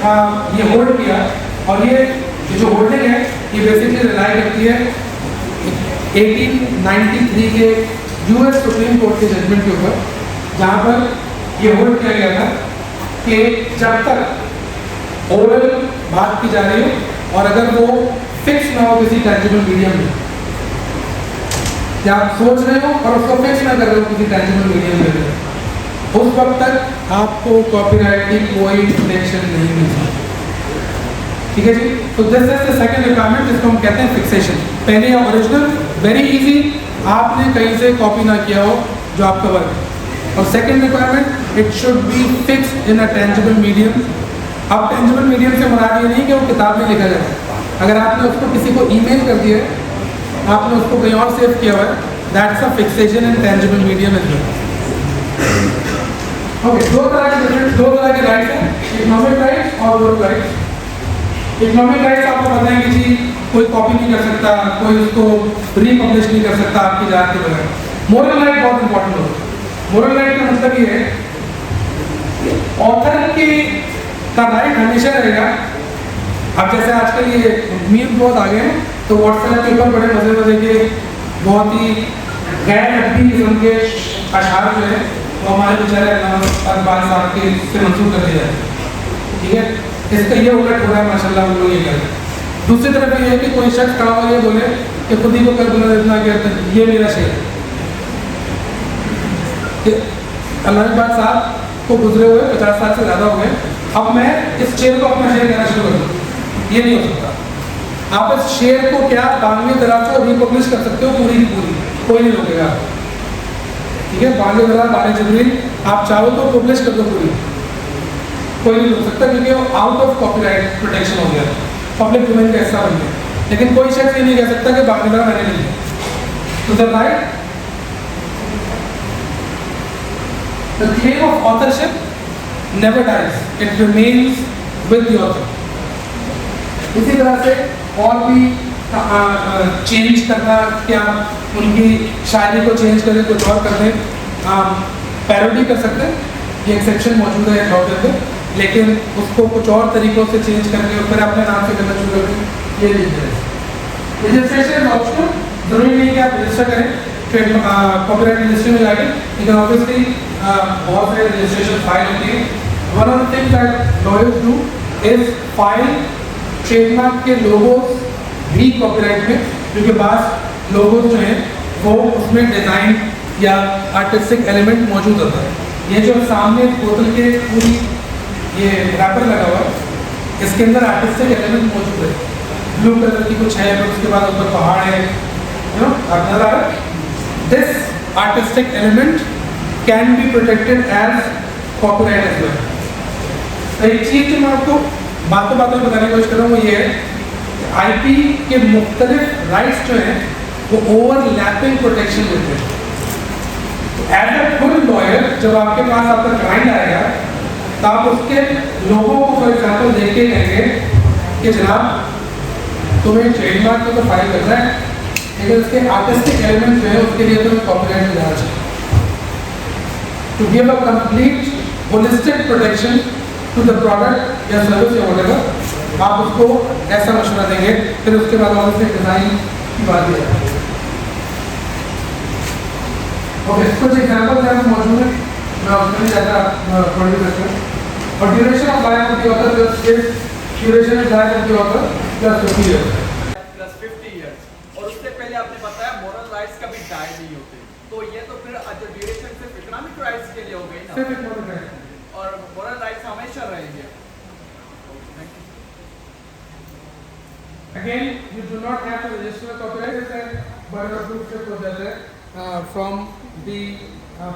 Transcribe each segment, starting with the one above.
ये होल्ड किया, और ये जो होल्डिंग है ये बेसिकली रिलाई करती है 1893 के यूएस सुप्रीम कोर्ट के जजमेंट के ऊपर, जहाँ पर ये होल्ड किया गया था कि जब तक ओरल बात की जा रही हो और अगर वो फिक्स ना हो किसी टेंजिबल मीडियम में, या आप सोच रहे हो और उसको फिक्स ना कर रहे हो किसी टेंजिबल मीडियम में, उस वक्त तक आपको कॉपीराइट की कोई प्रोटेक्शन नहीं मिल सकती। ठीक है जी। तो this is the second requirement, जिसको हम कहते हैं फिक्सेशन। पहले है ओरिजिनल, वेरी इजी, आपने कहीं से कॉपी ना किया हो जो आपका वर्क है। और second requirement, it should be fixed in a tangible medium. अब टेंजिबल मीडियम से मुराद ये नहीं कि वो किताब में लिखा जाए, अगर आपने उसको किसी को ईमेल कर दिया है, आपने उसको कहीं और सेव किया हुआ है, that's a fixation in tangible medium as well. Okay, दो तरह के राइट्स हैं, इकोनॉमिक राइट्स और वर्क राइट्स। इकोनॉमिक राइट्स आपको पता है कि जी कोई कॉपी नहीं कर सकता, कोई उसको रीपब्लिश नहीं कर सकता आपकी जात के बगैर। मोरल राइट बहुत इंपॉर्टेंट होता है। मोरल राइट का मतलब ये है ऑथर की का राइट हमेशा रहेगा। अब जैसे आजकल ये मीम बहुत आ गए हैं, तो व्हाट्सएप के ऊपर बड़े मजे मजे के बहुत ही गैर अदबी किस्म के अशार जो है वो हमारे बेचारे अखबार साहब के से मंसूब कर दिया जाए। ठीक है, इसका ये उलट हो रहा है माशाल्लाह, हम लोग ये कर रहे हैं। दूसरी तरफ ये है कि कोई शख्स खड़ा हो ये बोले कि खुद ही को कर बुला इतना कहते हैं ये मेरा शेर है। अल्लाह बात साहब को गुजरे हुए 50 साल से ज़्यादा हो गए, अब मैं इस शेर को अपना शेर कहना शुरू कर दूँ, ये नहीं हो सकता। आप इस शेर को क्या बानवे दराज को रिपब्लिश कर सकते हो पूरी की पूरी, कोई नहीं रोकेगा। ठीक है, बानवे दराज 12 जनवरी आप चाहो तो पब्लिश कर दो पूरी, कोई नहीं रोक सकता, क्योंकि वो आउट ऑफ कॉपीराइट प्रोटेक्शन हो गया, पब्लिक डोमेन का हिस्सा बन गया। लेकिन कोई शख्स ये नहीं कह सकता कि बानवे दराज मैंने लिखी। तो the right, the claim of authorship never dies, it remains with the author. इसी तरह से और भी चेंज करना, क्या उनकी शायरी को चेंज करें कुछ और कर दें, पैरोडी कर सकते हैं, ये एक्सेप्शन मौजूद है लॉ के अंदर, लेकिन उसको कुछ और तरीकों से चेंज करके और फिर अपने नाम से करना शुरू कर दें, ये रजिस्ट्रेशन ऑप्शनल, जरूरी नहीं कि आप रजिस्टर करें कॉपीराइट रजिस्ट्री में जाके, लेकिन ऑब्वियसली बहुत सारे रजिस्ट्रेशन फाइल होती है। One of the things that lawyers do is file trademark के लोगोस भी कॉपीराइट में, क्योंकि बास लोगोस जो हैं वो उसमें डिज़ाइन या आर्टिस्टिक एलिमेंट मौजूद होता है। ये जो सामने बोतल के पूरी ये रैपर लगा हुआ है, इसके अंदर आर्टिस्टिक एलिमेंट मौजूद है, ब्लू कलर की कुछ है, उसके बाद ऊपर पहाड़ है, यू नो, आप नजर आ रहा है। This artistic element can be protected as copyright as well. तो एक चीज़ जो मैं आपको बातों बातों में बताने की कोशिश कर रहा हूँ वो ये है, आईपी के मुख्तलिफ राइट्स जो हैं वो ओवरलैपिंग प्रोटेक्शन देते हैं। एज ए फुल लॉयर जब आपके पास आपका क्लाइंट आएगा तो आप उसके लोगों को फॉर एग्जाम्पल देख के कहेंगे कि जनाब तुम्हें ट्रेडमार्क को तो फाइल करना है, लेकिन उसके आर्टिस्टिक एलिमेंट जो है उसके लिए तो कॉपीराइट में जाना चाहिए। To give a complete holistic protection to the product या सर्विस या व्हाटएवर, आप उसको ऐसा मशवरा देंगे, फिर उसके बाद ऑब्वियसली डिज़ाइन की बात की जाए। ओके, कुछ एग्जाम्पल्स हैं मौजूद है, मैं उसमें ज़्यादा प्रोड्यूस करता हूँ। और duration of life of the author is duration of life of the author plus 50 years. और उससे पहले आपने बताया मोरल राइट्स का भी डाई नहीं होते, तो ये तो फिर जो ड्यूरेशन सिर्फ इकोनॉमिक राइट्स के लिए हो गई ना, सिर्फ इकोनॉमिक राइट्स, और मोरल राइट्स हमेशा रहेंगे। Again, you do not have to register a copyright. It's a burden of proof process है from the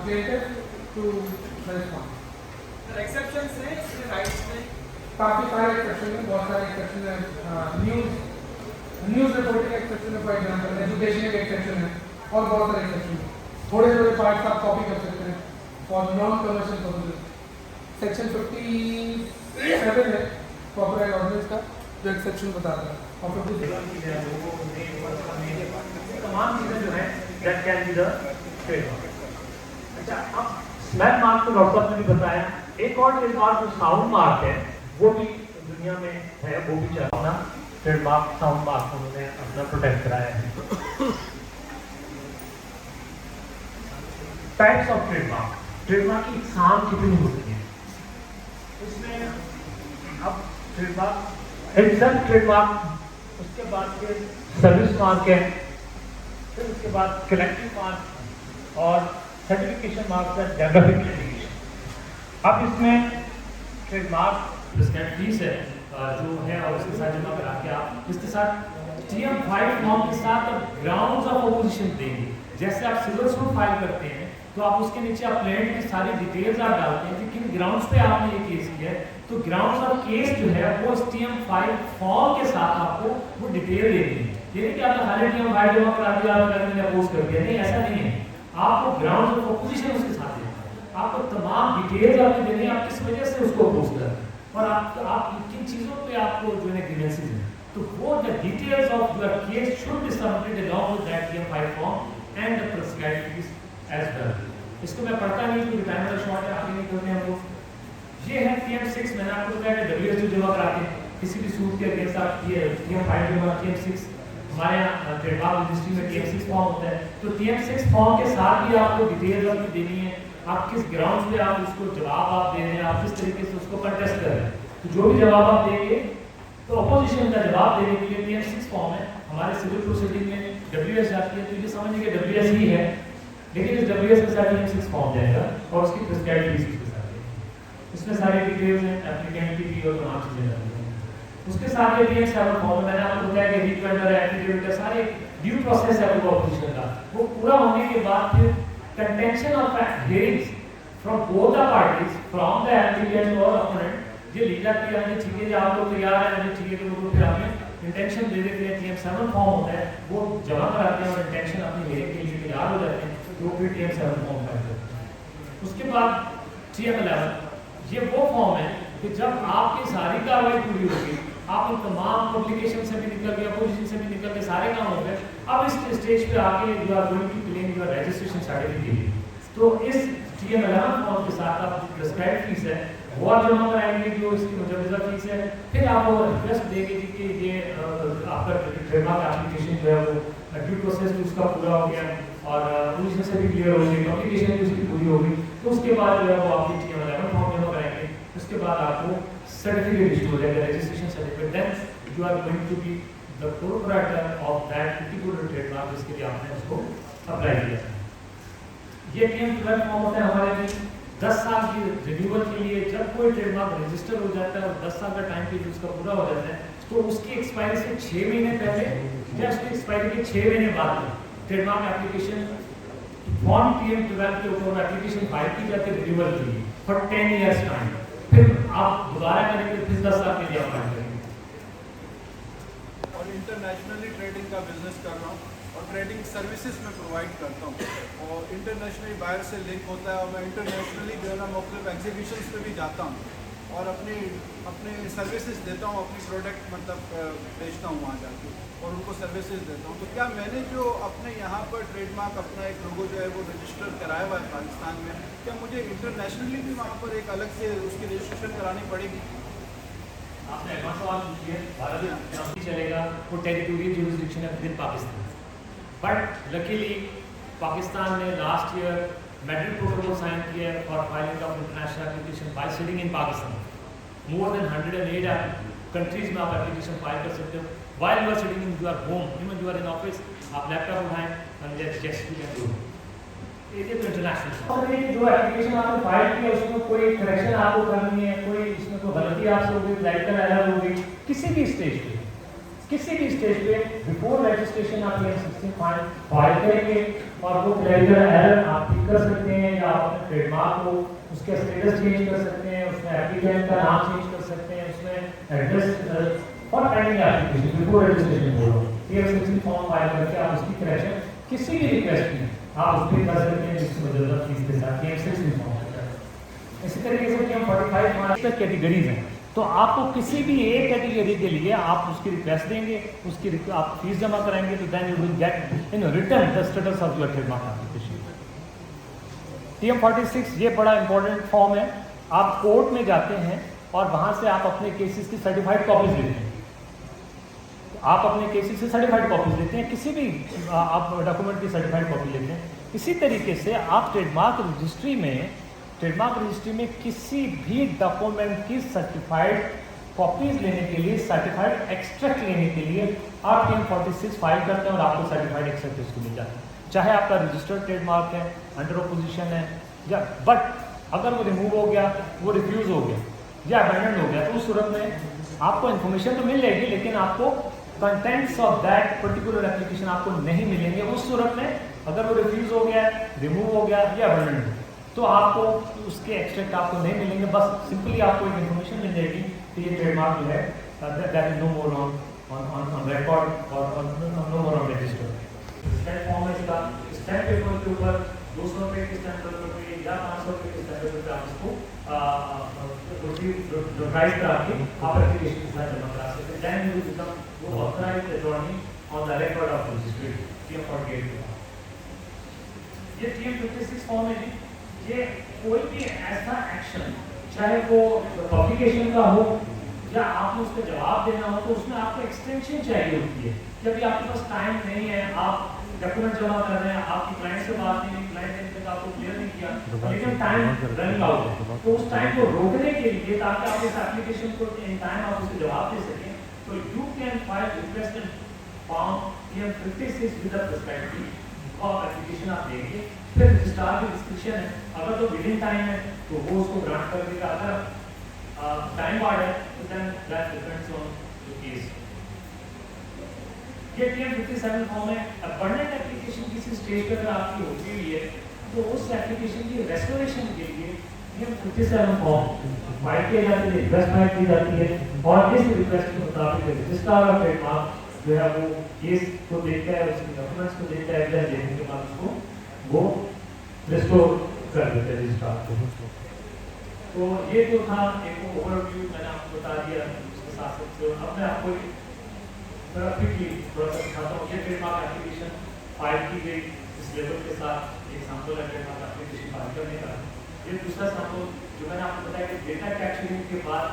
plaintiff to the respondent. Exceptions हैं इसके राइट्स में, काफ़ी सारे एक्सेप्शन हैं, बहुत सारे एक्सेप्शन हैं। न्यूज़ रिपोर्टिंग एक्सेप्शन है, फॉर एग्जाम्पल एजुकेशन का एक्सेप्शन है, और बहुत सारे एक्सेप्शन हैं। थोड़े थोड़े पार्ट्स आप कॉपी कर सकते हैं for non commercial purposes. Section 57 है कॉपीराइट ऑर्डिनेंस का जो एक्सेप्शन बताता है, और 57 तमाम चीज़ें जो हैं that can be the trademark. अच्छा, अब स्मैप मार्क तो डॉक्टर साहब ने भी बताया, एक और ट्रेडमार्क जो साउंड मार्क है वो भी दुनिया में है वो भी चाहे अपना ट्रेडमार्क साउंड मार्क उन्होंने अपना प्रोटेक्ट कराया है। टाइप्स ऑफ ट्रेडमार्क की इकसाम कितनी होती है इसमें? अब ट्रेडमार्क एग्जैक्ट ट्रेडमार्क, उसके बाद फिर सर्विस मार्क है, फिर उसके बाद कलेक्टिव मार्क और सर्टिफिकेशन मार्क है, डेवलपिंग इंडिकेशन। अब इसमें ट्रेडमार्क प्रेस्क्राइब फीस है जो है और उसके साथ जमा करा के आप इसके साथ TM5 फॉर्म के साथ ग्राउंड्स ऑफ अपोजिशन देंगे। जैसे आप सिविल सूट फाइल करते हैं तो आप उसके नीचे अपलेंट की सारी डिटेल्स आप डालते हैं कि किन ग्राउंड्स पे आपने ये केस किया है, तो ग्राउंड्स ऑफ केस जो है वो TM5 फॉर्म के साथ आपको वो डिटेल देनी है। ये नहीं कि आपने खाली TM5 जमा करा दिया और मैंने अपोज कर दिया, नहीं ऐसा नहीं है। आपको ग्राउंड्स ऑफ अपोजिशन उसके साथ देना है, आपको तमाम डिटेल्स आपने देनी है, आप किस वजह से उसको अपोज कर रहे हैं और आप किन चीजों पे आपको जो है ग्रीवेंसेस हैं, तो वो the details of your case should be submitted along with that TM5 form and the prescribed fees as well. इसको मैं पढ़ता नहीं क्योंकि टाइम वाला शॉर्ट है, आगे नहीं करते हम लोग। ये है TM6, मैंने आपको बताया कि WSO जमा कराते हैं किसी भी सूट के अगेंस्ट आप ये TM5 जमा, TM6 हमारे यहाँ ट्रेडमार्क रजिस्ट्री में TM6 फॉर्म होता है, तो TM6 फॉर्म के साथ भी आपको डिटेल्स अपनी देनी है, आप किस ग्राउंड पे आप उसको जवाब आप दे रहे हैं, आप किस तरीके से उसको कंटेस्ट कर रहे हैं, तो जो भी जवाब आप देंगे तो अपोजिशन का जवाब देने के लिए TM6 फॉर्म है। हमारे सिविल प्रोसीडिंग में WS आती है तो ये समझिए कि WS ही है, लेकिन इस WS के साथ TM6 फॉर्म जाएगा और उसकी प्रिस्क्राइब्ड फीस उसके साथ है। इसमें सारी डिटेल्स हैं, एप्लीकेंट की भी और तमाम चीजें रहती हैं। उसके साथ ये TM7 फॉर्म मैंने आपको बताया कि रिक्वेंडर है, एफिडेविट है, सारे ड्यू प्रोसेस है वो अपोजिशन का, वो पूरा होने के बाद फिर contention of hearings from both the parties, from the applicant or opponent, ये ली जाती है। ठीक है, आप लोग तैयार हैं, ठीक है, तो फिर हमें इंटेंशन दे देते हैं। TM7 फॉर्म होता है वो जमा कराते हैं और इंटेंशन अपनी हेयरिंग के लिए तैयार हो जाते हैं, तो फिर TM7 फॉर्म करते हैं। उसके बाद TM11 ये वो फॉर्म है कि जब आपकी सारी कार्रवाई पूरी होगी, आप उन तमाम पब्लिकेशन से भी निकल गए, अपोजिशन से भी निकल गए, सारे काम हो गए, अब इस स्टेज पे आके you are going to claim your registration certificate. तो इस TM11 फॉर्म के साथ आप प्रिस्क्राइब्ड फीस है वो आप जमा कराएंगे जो इसकी मुजवजा फीस है, फिर आप वो रिक्वेस्ट देंगे कि ये आपका ट्रेडमार्क एप्लीकेशन जो है वो ड्यू प्रोसेस भी उसका पूरा हो गया और अपोजिशन से भी क्लियर हो गई, पब्लिकेशन भी उसकी पूरी होगी, तो उसके बाद जो है वो आपकी TM11 फॉर्म जमा कराएंगे। उसके बाद आपको सर्टिफिकेट इशू हो जाएगा, registration certificate, then you are going to be the proprietor of that particular trademark जिसके लिए आपने उसको अप्लाई किया है। ये TM12 फॉर्म होता है हमारे में 10 साल की रिन्यूअल के लिए। जब कोई ट्रेडमार्क रजिस्टर हो जाता है और 10 साल का टाइम पीरियड उसका पूरा हो जाता है, तो उसकी एक्सपायरी से 6 महीने पहले या उसकी एक्सपायरी के 6 महीने बाद ट्रेडमार्क एप्लीकेशन फॉर्म TM12 के ऊपर एप्लीकेशन फाइल की जाती है रिन्यूअल के लिए फॉर 10 ईयर्स टाइम, फिर आप दोबारा करेंगे, फिर 10 साल के लिए अप्लाई करेंगे। और इंटरनेशनली ट्रेडिंग का बिजनेस कर रहा हूँ और ट्रेडिंग सर्विसेज में प्रोवाइड करता हूँ और इंटरनेशनली बायर से लिंक होता है और मैं इंटरनेशनली जो है ना मुख्तलिफ एग्जीबिशंस पे भी जाता हूँ और अपने सर्विसेज देता हूँ, अपनी प्रोडक्ट मतलब बेचता हूँ वहाँ जाके और उनको सर्विसेज देता हूँ। तो क्या मैंने जो अपने यहाँ पर ट्रेडमार्क अपना एक लोगो जो है वो रजिस्टर कराया हुआ है पाकिस्तान में, क्या मुझे इंटरनेशनली भी वहाँ पर एक अलग से उसकी रजिस्ट्रेशन करानी पड़ेगी? आपने एडवांस सवाल पूछिए, भारत में चलेगा वो टेरिटोरियल जुरिसडिक्शन है with Pakistan, but luckily Pakistan ने last year Madrid protocol sign किया है for filing of international application by sitting in Pakistan. More than 108 countries में आप एप्लीकेशन फाइल कर सकते हो while you are sitting in your home, even you are in office, आप laptop उठाएं और जस्ट यू कैन डू ये तो इंटरनेशनल। और ये जो एप्लीकेशन आपने फाइल किया उसमें कोई करेक्शन आपको करनी है, कोई इसमें कोई गलती आपसे हो गई, क्लैरिकल एरर हो गई, किसी भी स्टेज पे बिफोर रजिस्ट्रेशन आप TM16 फाइल करेंगे और वो क्लैरिकल एरर आप ठीक कर सकते हैं या आप अपने ट्रेडमार्क को उसके स्टेटस चेंज कर सकते हैं, उसमें एप्लीकेंट का नाम चेंज कर सकते हैं, उसमें address for pending application before registration बोलो TM16 फॉर्म फाइल करके आप उसकी करेक्शन किसी भी रिक्वेस्ट में आप उस पर कर सकते हैं जिसकी मौजूदा फीस के साथ TM16 फॉर्म करते हैं। इसी तरीके से TM45 हमारे कैटेगरीज हैं, तो आपको किसी भी एक कैटेगरी के लिए आप उसकी रिक्वेस्ट देंगे, उसकी आप फीस जमा कराएंगे, तो then you will get in return the status of your trademark application. TM46 ये बड़ा इंपॉर्टेंट फॉर्म है। आप कोर्ट में जाते हैं और वहाँ से आप अपने केसेस की सर्टिफाइड कॉपीज लेते हैं। आप अपने केसेस से सर्टिफाइड कॉपीज लेते हैं, किसी भी आप डॉक्यूमेंट की सर्टिफाइड कॉपी लेते हैं। इसी तरीके से आप ट्रेडमार्क रजिस्ट्री में किसी भी डॉक्यूमेंट की सर्टिफाइड कॉपीज लेने के लिए, सर्टिफाइड एक्सट्रैक्ट लेने के लिए आप TM 46 फाइल करते हैं और आपको सर्टिफाइड एक्सट्रैक्ट उसको मिल जाता है। चाहे आपका रजिस्टर्ड ट्रेडमार्क है, अंडर ऑपोजिशन है, या बट अगर वो रिमूव हो गया, वो रिफ्यूज़ हो गया या अबैंडन हो गया, तो उस सूरत में आपको इन्फॉर्मेशन तो मिल जाएगी, लेकिन आपको contents of that particular application आपको नहीं मिलेंगे। उस सूरत में अगर वो रिफ्यूज़ हो गया, रिमूव हो गया या अबैंडन हो गया, तो आपको उसके एक्सट्रैक्ट आपको नहीं मिलेंगे। बस सिंपली आपको एक इन्फॉर्मेशन मिल जाएगी कि ये ट्रेडमार्क जो है that is no more on record और no more on register. Stamp form है इसका, स्टैम्प पेपर के ऊपर 200 रुपये के स्टैम्प पेपर पे या 500 रुपये के स्टैम्प पेपर पे आप इसको नोटराइज करा के आप एप्लीकेशन के साथ जमा करा सकते हैं। देन यू बिकम वो authorised attorney on the record of registry TM 48 के बाद। ये TM 56 फॉर्म है जी, ये कोई भी ऐसा एक्शन, चाहे वो पब्लिकेशन का हो या आपको उसका जवाब देना हो, तो उसमें आपको एक्सटेंशन चाहिए होती है। जब आपके पास टाइम नहीं है, आप डॉक्यूमेंट जमा कर रहे हैं, आपकी क्लाइंट से बात नहीं हुई, क्लाइंट ने तक आपको क्लियर नहीं किया, लेकिन टाइम रनिंग आउट है, तो उस टाइम को रोकने के लिए, ताकि आप इस एप्लीकेशन को इन टाइम आप उसको जवाब दे सकें, तो you can file request in form TM 56 with the perspective of application आप देंगे। फिर रजिस्ट्रार की डिस्क्रिप्शन है, अगर तो विदिन टाइम है तो वो उसको ग्रांट कर देगा, अगर टाइम बार्ड है तो then that depends on the case. ये TM 57 फॉर्म है। अबंडेंट एप्लीकेशन किसी स्टेज पे अगर आपकी होती हुई है, तो उस एप्लीकेशन की रेस्टोरेशन के लिए TM 57 फॉर्म फाइल किया जाता है, रिक्वेस्ट फाइल की जाती है, और इस रिक्वेस्ट के मुताबिक रजिस्ट्रार और ट्रेडमार्क जो है वो केस को देखता है, उसके डॉक्यूमेंट्स को देखता है, एविडेंस देखने के बाद उसको वो रिस्टोर कर देते हैं रजिस्ट्रार को। तो ये जो था एक ओवरव्यू मैंने आपको बता दिया, उसके साथ साथ अब मैं आपको क्विकली थोड़ा सा दिखाता हूँ। ये ट्रेडमार्क एप्लीकेशन फाइल की गई इस लेवल के साथ, एक सैंपल है ट्रेडमार्क एप्लीकेशन फाइल करने का। ये दूसरा सैंपल जो मैंने आपको बताया कि डेटा कैप्चरिंग के बाद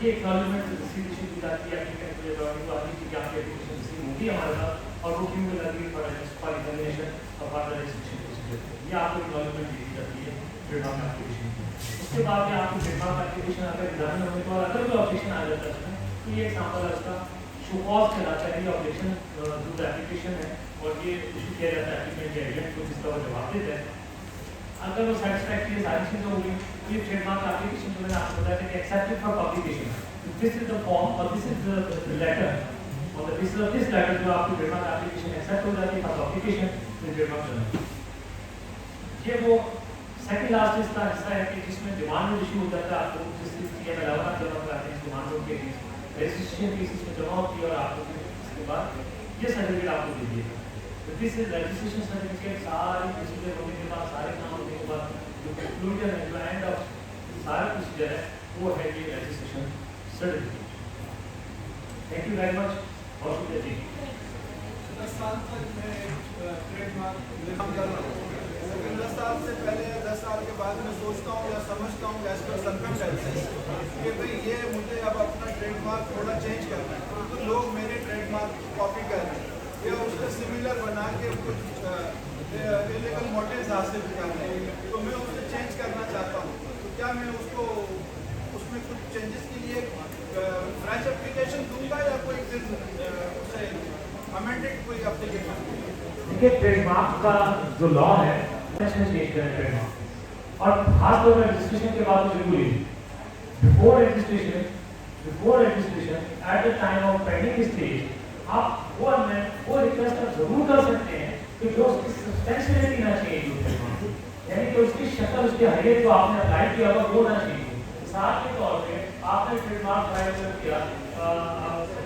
ये एक्नॉलेजमेंट रिसीव इशू की जाती है, एप्लीकेंट को अटॉर्नी को आती है कि आपकी एप्लीकेशन रिसीव होगी हमारे साथ, और वो क्यों लगी फॉर एग्जामिनेशन और फॉर रजिस्ट्रेशन प्रोसीजर। ये आपको एक्नॉलेजमेंट दी जाती है ट्रेडमार्क एप्लीकेशन की। उसके बाद ये आपको ट्रेडमार्क एप्लीकेशन अगर एग्जामिन होने के बाद अगर कोई ऑब्जेक्शन आ जाता है उसमें, तो ये एग्जाम्पल है उसका, शो कॉज कहलाता है। ये ऑब्जेक्शन जो एप्लीकेशन है और ये इशू किया जाता है एप्लीकेंट या एजेंट को, जिसका वो जवाब देता है। अगर वो सेटिस्फैक्टरी सारी चीज़ें होगी, तो ये ट्रेडमार्क एप्लीकेशन जो मैंने आपको बताया था कि accepted for publication, this is the form और दिस इज द लेटर, और the basis of this letter जो आपकी ट्रेडमार्क एप्लीकेशन एक्सेप्ट हो जाती है फॉर पब्लिकेशन, तो ट्रेडमार्क ये वो सेकंड लास्ट इसका हिस्सा है कि जिसमें डिमांड नोट इशू हो जाता है। आपको जिस चीज़ की अलावा जमा कराते हैं डिमांड नोट के लिए रजिस्ट्रेशन फीस इसमें जमा होती है, और आपको इसके बाद ये सर्टिफिकेट आपको दे दिएगा। तो दिस इज रजिस्ट्रेशन सर्टिफिकेट। सारी प्रोसीजर होने के बाद, सारे काम होने के बाद जो कंक्लूजन है, जो एंड ऑफ सारा प्रोसीजर है, वो है ये registration certificate. Thank you very much. बहुत शुक्रिया जी। 10 साल तक मैं ट्रेडमार्क काम कर रहा हूँ, 10 साल से पहले या 10 साल के बाद मैं सोचता हूँ या समझता हूँ एज पर सर्कमस्टेंसेस कि भाई ये मुझे अब अपना ट्रेडमार्क थोड़ा चेंज करना है, तो लोग मेरे ट्रेडमार्क कॉपी कर रहे हैं या उसका सिमिलर बना के कुछ इलीगल मोटिव्स हासिल कर रहे हैं, तो मैं उसे चेंज करना चाहता हूँ। तो क्या मैं उसको उसमें कुछ चेंजेस के लिए फ्रेश एप्लीकेशन दूंगा या कोई फिर उसे अमेंडेड कोई एप्लीकेशन? देखिए, ट्रेडमार्क का जो लॉ है ट्रेडमार्क, और खास तौर पर रजिस्ट्रेशन के बाद बिल्कुल ही before registration at the time of pending stage आप वो रिक्वेस्ट आप जरूर कर सकते हैं कि जो उसकी सब्सटेंशियलिटी ना चेंज हो, यानी कि उसकी शक्ल, उसकी हैसियत जो आपने अप्लाई किया हुआ वो ना चेंज हो। मिसाल के तौर पे आपने ट्रेडमार्क फाइल कर किया,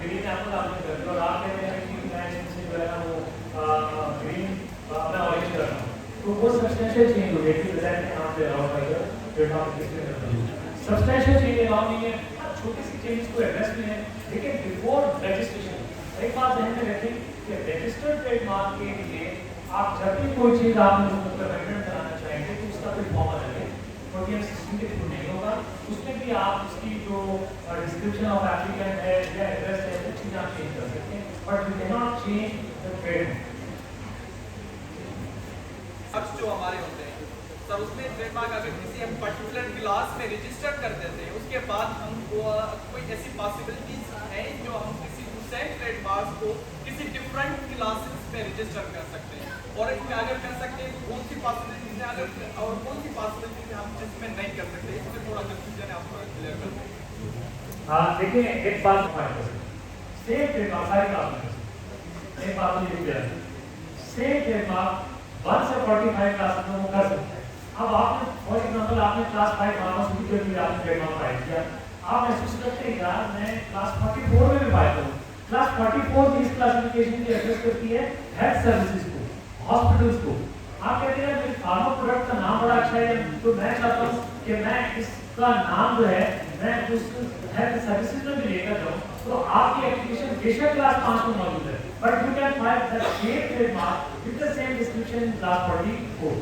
ग्रीन एप्पल आपने कर दिया, और आप कहते हैं कि मैं इनसे जो है ना वो ग्रीन मैं ऑरेंज कर रहा हूँ, तो वो सब्सटेंशियल चेंज हो जाएगी। रिजल्ट यहाँ पे अलाउ कर ट्रेडमार्क सब्सटेंशियल चेंज अलाउ नहीं है। छोटी सी चेंज को एड्रेस में है, लेकिन बिफोर रजिस्ट्रेशन एक बात ध्यान में रखें कि रजिस्टर्ड ट्रेडमार्क के लिए आप जब भी कोई चीज़ आप अमेंडमेंट कराना चाहेंगे तो उसका कोई फॉर्म अलग है, ODM सिस्टम के थ्रू नहीं होगा, उसमें भी आप उसकी जो डिस्क्रिप्शन ऑफ एप्लीकेंट है या एड्रेस है वो चीज़ आप चेंज कर सकते हैं, but you can not change the trademark. अब जो हमारे होते हैं सर, उसमें ट्रेडमार्क अगर किसी हम पर्टिकुलर क्लास में रजिस्टर कर देते हैं, उसके बाद हम कोई ऐसी पॉसिबिलिटीज है जो हम किसी सेम ट्रेडमार्क को किसी डिफरेंट क्लासेस में रजिस्टर कर सकते हैं, और इसमें अगर कर सकते हैं कौन सी पॉसिबिलिटीज है अगर और कौन सी पॉसिबिलिटीज हम जिसमें नहीं कर सकते, इसमें थोड़ा कंफ्यूजन है, आप क्लियर कर दें। हाँ देखिए, एक बात सेम ट्रेडमार्क सारी क्लास में, एक बात मुझे क्लियर है, सेम ट्रेडमार्क 1 से 45 क्लास में वो कर सकते हैं। अब आपने फॉर एग्जांपल आपने क्लास 5 माना शुरू कर दिया, आपने ट्रेडमार्क फाइल किया, आप महसूस करते हैं यार मैं क्लास 44 में भी फाइल करूँ। क्लास 44 की इस क्लासिफिकेशन की एड्रेस करती है हेल्थ सर्विसेज को, हॉस्पिटल्स को। आप कहते हैं मेरे फार्मा प्रोडक्ट का नाम बड़ा अच्छा है, तो मैं चाहता हूँ कि मैं इसका नाम जो है मैं उस हेल्थ सर्विसेज में भी लेकर जाऊँ, तो आपकी एप्लीकेशन बेशक क्लास 5 में मौजूद है, but you can file the same trademark with the same description in class 44।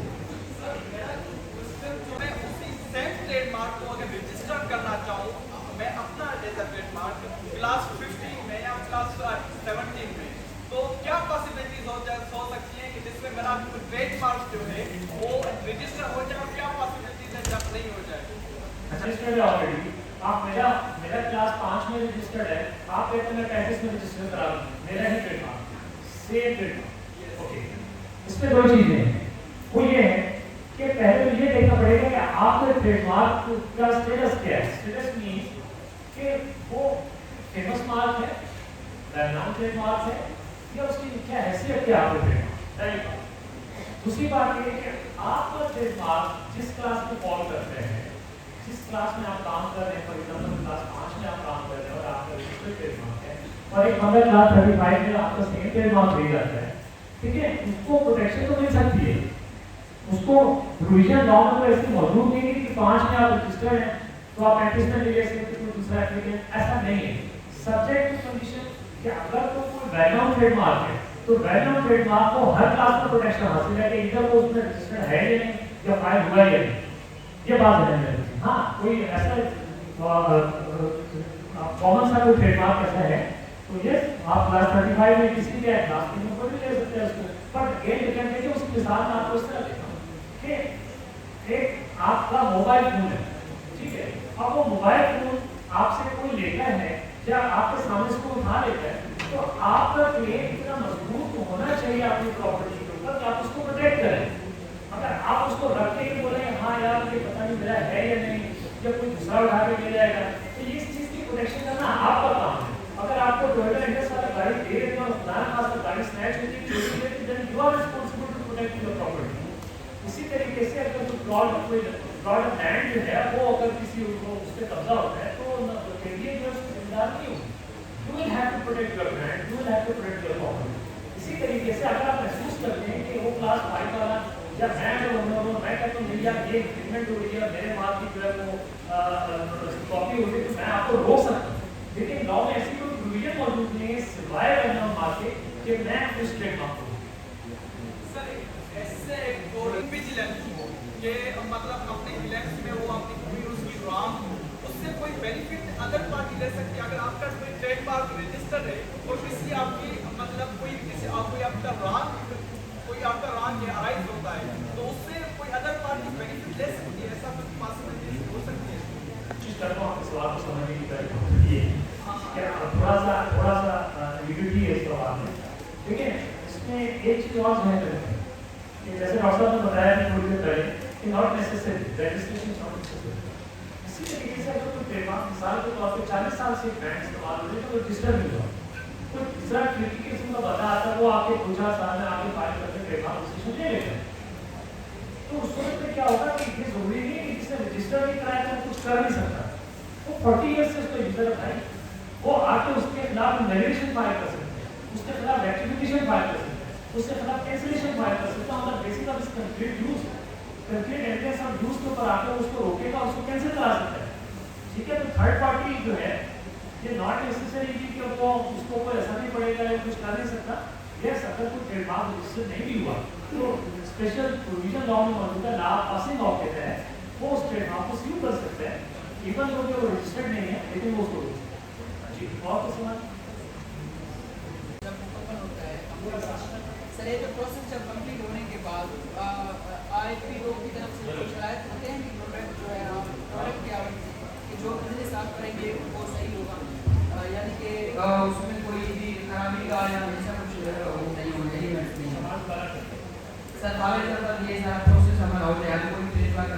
मैं उसी सेम ट्रेडमार्क को अगर रजिस्टर करना चाहूँ, मैं अपना एज अ ट्रेडमार्क क्लास 15 में या क्लास 17 में, तो क्या पॉसिबिलिटीज हो सकती हैं कि जिसमें मेरा ट्रेडमार्क जो है वो रजिस्टर हो जाए, और क्या पॉसिबिलिटीज है जब नहीं हो जाए? रजिस्टर्ड है ऑलरेडी, आप मेरा क्लास 5 में रजिस्टर्ड है, आप कहते हैं मैं 35 में रजिस्टर करा दूं, मेरा ही ट्रेडमार्क सेम ट्रेडमार्क। ओके, इसमें दो चीजें हैं, वो ये है कि पहले तो ये देखना पड़ेगा कि आपके ट्रेडमार्क का स्टेटस क्या है। स्टेटस मींस कि वो फेमस मार्क है, वेल-नोन ट्रेडमार्क है, या उसकी क्या हैसियत है आपके ट्रेडमार्क। दूसरी बात ये कि आपका ट्रेडमार्क जिस क्लास में फॉल करते हैं, जिस क्लास में आप काम कर रहे हैं, फॉर एग्जांपल क्लास 5 में आप काम कर रहे हैं और आपका रजिस्टर्ड ट्रेडमार्क है, और एक बंदा क्लास 35 में आपका सेम ट्रेडमार्क ले जाता है, ठीक है, उसको प्रोटेक्शन तो मिल सकती है, उसको प्रोविजन लॉ में तो ऐसी मौजूद नहीं है कि 5 में आप रजिस्टर्ड हैं तो आप 35 में ले ले सकते हैं, कोई दूसरा एप्लीकेंट, ऐसा नहीं है। सब्जेक्ट टू कंडीशन कि अगर तो कोई वेल-नोन ट्रेडमार्क है, तो वेल-नोन ट्रेडमार्क को हर क्लास में प्रोटेक्शन हासिल है कि इधर वो उसमें रजिस्टर्ड है या नहीं, या फाइल हुआ है या नहीं, ये बात है। हाँ, कोई ऐसा कॉमन सा कोई ट्रेडमार्क ऐसा है तो यस, आप क्लास 35 में किसी भी क्लास के ऊपर भी ले सकते हैं उसको, बट अगेन डिपेंड है कि उस मिसाल में आपको इस तरह देता हूँ कि एक आपका मोबाइल फोन है, ठीक है, अब वो मोबाइल फोन आपसे कोई लेता है या आपके सामने से कोई उठा लेता है, तो आपका क्लेम इतना मजबूत होना चाहिए अपनी प्रॉपर्टी के ऊपर कि आप उसको प्रोटेक्ट करें। अगर आप उसको रख के बोले हाँ यार मुझे पता नहीं मेरा है या नहीं, या कोई दूसरा उठा के ले जाएगा, तो इस चीज की प्रोटेक्शन करना आपका काम है। अगर आपको टोयोटा इंडस वाला गाड़ी दे रहे हैं और खुदान खास गाड़ी स्नैच होती है, चोरी होती है, then you are responsible to protect your property. इसी तरीके से अगर कोई प्लॉट लैंड जो है वो अगर किसी उस पे कब्जा होता है तो केंद्रीय जो जिम्मेदार नहीं होगी, you will have to protect your land, you will have to protect your property. इसी तरीके से अगर आप महसूस करते हैं कि वो क्लास 5 वाला या मैं कहता हूँ भैया ये इंक्रीमेंट हो रही है, मेरे माल की जो है वो कॉपी हो रही है, तो मैं आपको रोक सकता हूँ, लेकिन लॉ में ऐसी कोई प्रोविजन मौजूद नहीं है सिवाय वेल-नोन मार्क के कि मैं उस ट्रेडमार्क को सर ऐसे विजिलेंस के मतलब अपने विजिलेंस में वो अपनी पूरी उसकी राम उससे कोई बेनिफिट अदर पार्टी ले सकती है। अगर आपका कोई ट्रेडमार्क रजिस्टर है और किसी आपकी मतलब कोई आपका रॉन्ग अराइज होता है, तो उससे कोई अदर पार्टी बेनिफिट ले सकती है, ऐसा कुछ पॉसिबिलिटी हो सकती है? जिस तरह आपके सवाल को समझने की तरह थोड़ा सा लिक्विडिटी है इस सवाल में, ठीक है। इसमें एक चीज और ध्यान रखें कि जैसे डॉक्टर साहब ने बताया कि थोड़ी देर पहले कि not necessary registration is not necessary. इसी तरीके से अगर कोई ट्रेडमार्क मिसाल के तौर पे 40 साल से ब्रांड इस्तेमाल हो रही है तो रजिस्टर नहीं हुआ, कोई दूसरा ट्रिकी किस्म का बता आता है वो आपके 2-4 साल में आपके फाइल करके ट्रेडमार्क रजिस्ट्रेशन ले लेते हैं, तो उस वक्त में क्या होगा कि ये जरूरी नहीं है कि जिसने रजिस्टर नहीं कराया तो कुछ कर नहीं सकता, वो 40 ईयर्स से उसको यूजर है, वो आके उसके खिलाफ इनवेलिडेशन फाइल कर सकते हैं, उसके खिलाफ रेक्टिफिकेशन फाइल कर सकते हैं, उसके खिलाफ कैंसिलेशन फाइल कर सकते हैं, on the basis of his complete use, complete entrance of use के ऊपर आकर उसको रोकेगा, उसको कैंसिल करा सकता है, ठीक है। तो थर्ड पार्टी जो है ये नॉट नेसेसरी कि वो उसको कोई असर नहीं पड़ेगा या कुछ कर नहीं सकता। यस, अगर कोई ट्रेडमार्क रजिस्टर नहीं भी हुआ तो स्पेशल प्रोविजन लॉ में मौजूदा लॉ पासिंग लॉ के तहत वो उस ट्रेडमार्क इवन तो वो रजिस्टर्ड नहीं है लेकिन वो उसको जी और कुछ सवाल जब ओपन होता है सर ये जो प्रोसेस जब कंप्लीट होने के बाद IPO की तरफ से जो शरायत होते हैं कि प्रोडक्ट जो है आप प्रोडक्ट की आवश्यकता कि जो बिजनेस आप करेंगे वो सही होगा यानी कि उसमें कोई भी खराबी का या ऐसा कुछ वो नहीं होना चाहिए सर हमारे तरफ ये सारा प्रोसेस हमारा हो जाएगा कोई ट्रेडमार्क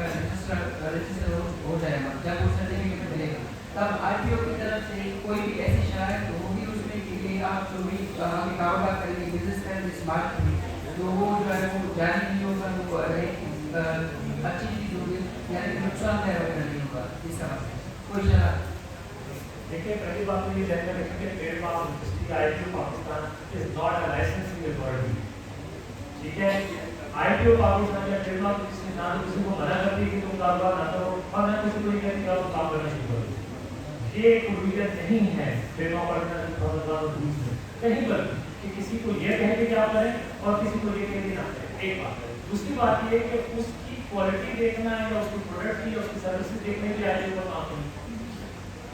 रजिस्टर हो जाएगा जब वो सर्टिफिकेट मिलेगा तब IPO की तरफ से कोई भी ऐसी शरायत होगी उसमें कि आप जो भी कारोबार करेंगे बिजनेस करेंगे स्मार्ट तो वो जो है वो जारी नहीं होगा वो अच्छी चीज़ होगी यानी कि नुकसानदायक नहीं होगा इस तरह से कोई शरारत देखिए पहली बात तो ये ध्यान में रखें कि trademark registry IPO Pakistan is not a licensing authority ठीक है IPO पाकिस्तान या ट्रेडमार्क रजिस्ट्री ना तो किसी को मना करती है कि तुम कारोबार ना करो और ना किसी को ये कहती है आप काम करना शुरू करो ये प्रोविजन नहीं है ट्रेडमार्क ऑर्डिनेंस में कहीं पर कि किसी को ये कहे कि आप करें और किसी को ये कहे कि ना करें एक बात दूसरी बात ये है कि उसकी क्वालिटी देखना है या उसकी प्रोडक्ट की या उसकी सर्विसेज देखने के लिए IPO पर काम नहीं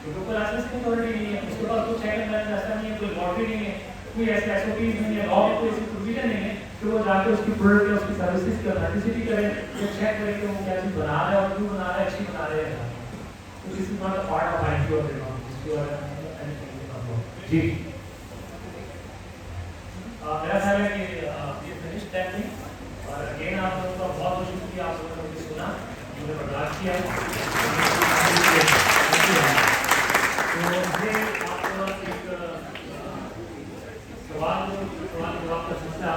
क्योंकि कोई लाइसेंसिंग अथॉरिटी नहीं है उसके पास कोई चेक एंड बैलेंस ऐसा नहीं है कोई लॉटरी नहीं है कोई ऐसे SOPs नहीं है लॉ में कोई ऐसी प्रोविजन नहीं है कि वो जाके उसकी प्रोडक्ट या उसकी सर्विसेज की ऑथेंटिसिटी करे या चेक करे कि वो क्या चीज़ बना रहा है और क्यों बना रहा है अच्छी बना रहा है तो this is not a part of IPO जी मेरा ख्याल है कि ये फिनिश टाइमिंग और अगेन आप लोगों का बहुत बहुत शुक्रिया आप लोगों ने सुना मुझे बर्दाश्त किया तो मुझे आप एक सवाल जवाब का सिलसिला